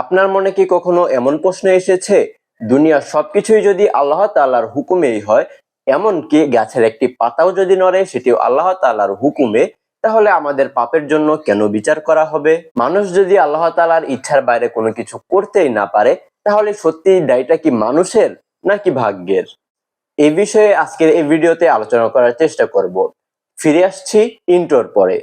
আপনার মনে কি কখনো এমন প্রশ্ন এসেছে, দুনিয়ার সবকিছুই যদি আল্লাহ তাআলার হুকুমেই হয়, এমনকি গাছের একটি পাতাও যদি নড়ে সেটিও আল্লাহ তাআলার হুকুমে, তাহলে আমাদের পাপের জন্য কেন বিচার করা হবে? মানুষ যদি আল্লাহ তাআলার ইচ্ছার বাইরে কোনো কিছু করতেই না পারে, তাহলে সত্যি দায়টা কি মানুষের নাকি ভাগ্যের? এই বিষয়ে আজকের এই ভিডিওতে আলোচনা করার চেষ্টা করব। ফিরে আসছি ইন্ট্রোর পরে।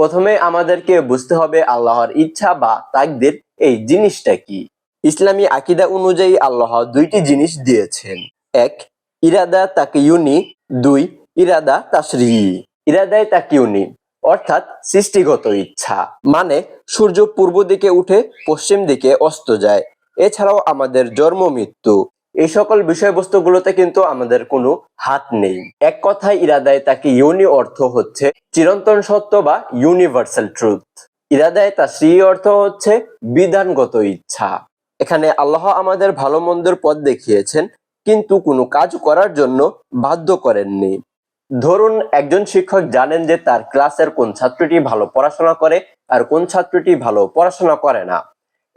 প্রথমে আমাদেরকে বুঝতে হবে আল্লাহর ইচ্ছা বা তাকদীর এই জিনিসটা কি। ইসলামী আকীদা অনুযায়ী আল্লাহ দুইটি জিনিস দিয়েছেন। এক, ইরাদা তাকিয়ুনি। দুই, ইরাদা তাশরিঈ। ইরাদায়ে তাকিয়ুনি অর্থাৎ সৃষ্টিগত ইচ্ছা, মানে সূর্য পূর্ব দিকে উঠে পশ্চিম দিকে অস্ত যায়। এছাড়াও আমাদের জন্ম মৃত্যু, এই সকল বিষয়বস্তুগুলোতে কিন্তু আমাদের কোনো হাত নেই। এক কথায় ইরাদায়ে তাকিয়ুনি অর্থ হচ্ছে চিরন্তন সত্য বা ইউনিভার্সাল ট্রুথ। ইরাদায়ে তাশরিঈ অর্থ হচ্ছে বিধানগত ইচ্ছা। এখানে আল্লাহ আমাদের ভালো মন্দের পথ দেখিয়েছেন, কিন্তু কোনো কাজ করার জন্য বাধ্য করেননি। ধরুন একজন শিক্ষক জানেন যে তার ক্লাসের কোন ছাত্রটি ভালো পড়াশোনা করে আর কোন ছাত্রটি ভালো পড়াশোনা করে না।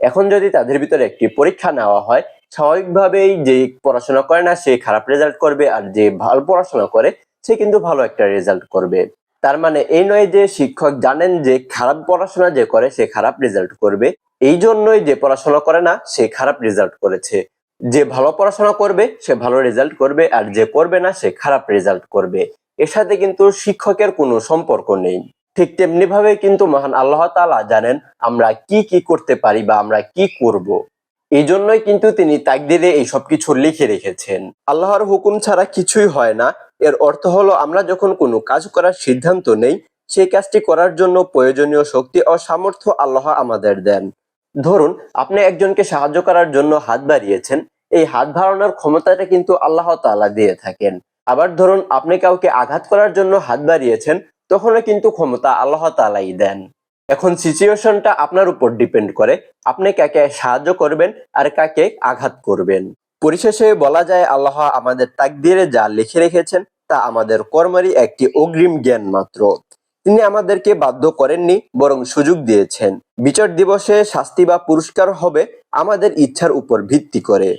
এখন যদি তাদের ভিতরে একটি পরীক্ষা নেওয়া হয়, স্বাভাবিকভাবেই যে পড়াশোনা করে না সে খারাপ রেজাল্ট করবে, আর যে ভালো পড়াশোনা করে সে কিন্তু ভালো একটা রেজাল্ট করবে। তার মানে এই নয় যে শিক্ষক জানেন যে খারাপ পড়াশোনা যে করে সে খারাপ রেজাল্ট করবে, এই জন্যই যে পড়াশোনা করে না সে খারাপ রেজাল্ট করেছে। যে ভালো পড়াশোনা করবে সে ভালো রেজাল্ট করবে, আর যে করবে না সে খারাপ রেজাল্ট করবে। এর সাথে কিন্তু শিক্ষকের কোনো সম্পর্ক নেই। ঠিক তেমনি ভাবে কিন্তু মহান আল্লাহ তাআলা জানেন আমরা কি কি করতে পারি বা আমরা কি করব। এই জন্যই কিন্তু তিনি তাকদীরে এই সবকিছু লিখে রেখেছেন। আল্লাহর হুকুম ছাড়া কিছুই হয় না, এর অর্থ হলো আমরা যখন কোনো কাজ করার সিদ্ধান্ত নেই, সেই কাজটি করার জন্য প্রয়োজনীয় শক্তি ও সামর্থ্য আল্লাহ আমাদের দেন। ধরুন আপনি একজনকে সাহায্য করার জন্য হাত বাড়িয়েছেন, এই হাত বাড়ানোর ক্ষমতাটা কিন্তু আল্লাহ তাআলা দিয়ে থাকেন। আবার ধরুন আপনি কাউকে আঘাত করার জন্য হাত বাড়িয়েছেন, তখনও কিন্তু ক্ষমতা আল্লাহ তাআলাই দেন। এখন সিচুয়েশনটা আপনার উপর ডিপেন্ড করে আপনি কাকে সাহায্য করবেন আর কাকে আঘাত করবেন। পরিশেষে বলা যায় আল্লাহ আমাদের তাকদীরে যা লিখে রেখেছেন তা আমাদের কর্মেরই একটি অগ্রিম জ্ঞান মাত্র। তিনি আমাদেরকে বাধ্য করেননি, বরং সুযোগ দিয়েছেন। বিচার দিবসে শাস্তি বা পুরস্কার হবে আমাদের ইচ্ছার উপর ভিত্তি করে।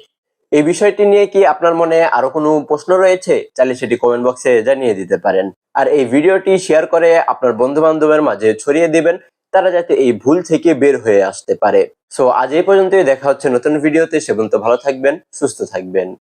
এই বিষয়টি নিয়ে কি আপনার মনে আরো কোনো প্রশ্ন রয়েছে? চাইলে সেটি কমেন্ট বক্সে জানিয়ে দিতে পারেন। আর এই ভিডিওটি শেয়ার করে আপনার বন্ধু বান্ধবের মাঝে ছড়িয়ে দিবেন, তারা যাতে এই ভুল থেকে বের হয়ে আসতে পারে। সো আজ এই পর্যন্তই, দেখা হচ্ছে নতুন ভিডিওতে। সে পর্যন্ত ভালো থাকবেন, সুস্থ থাকবেন।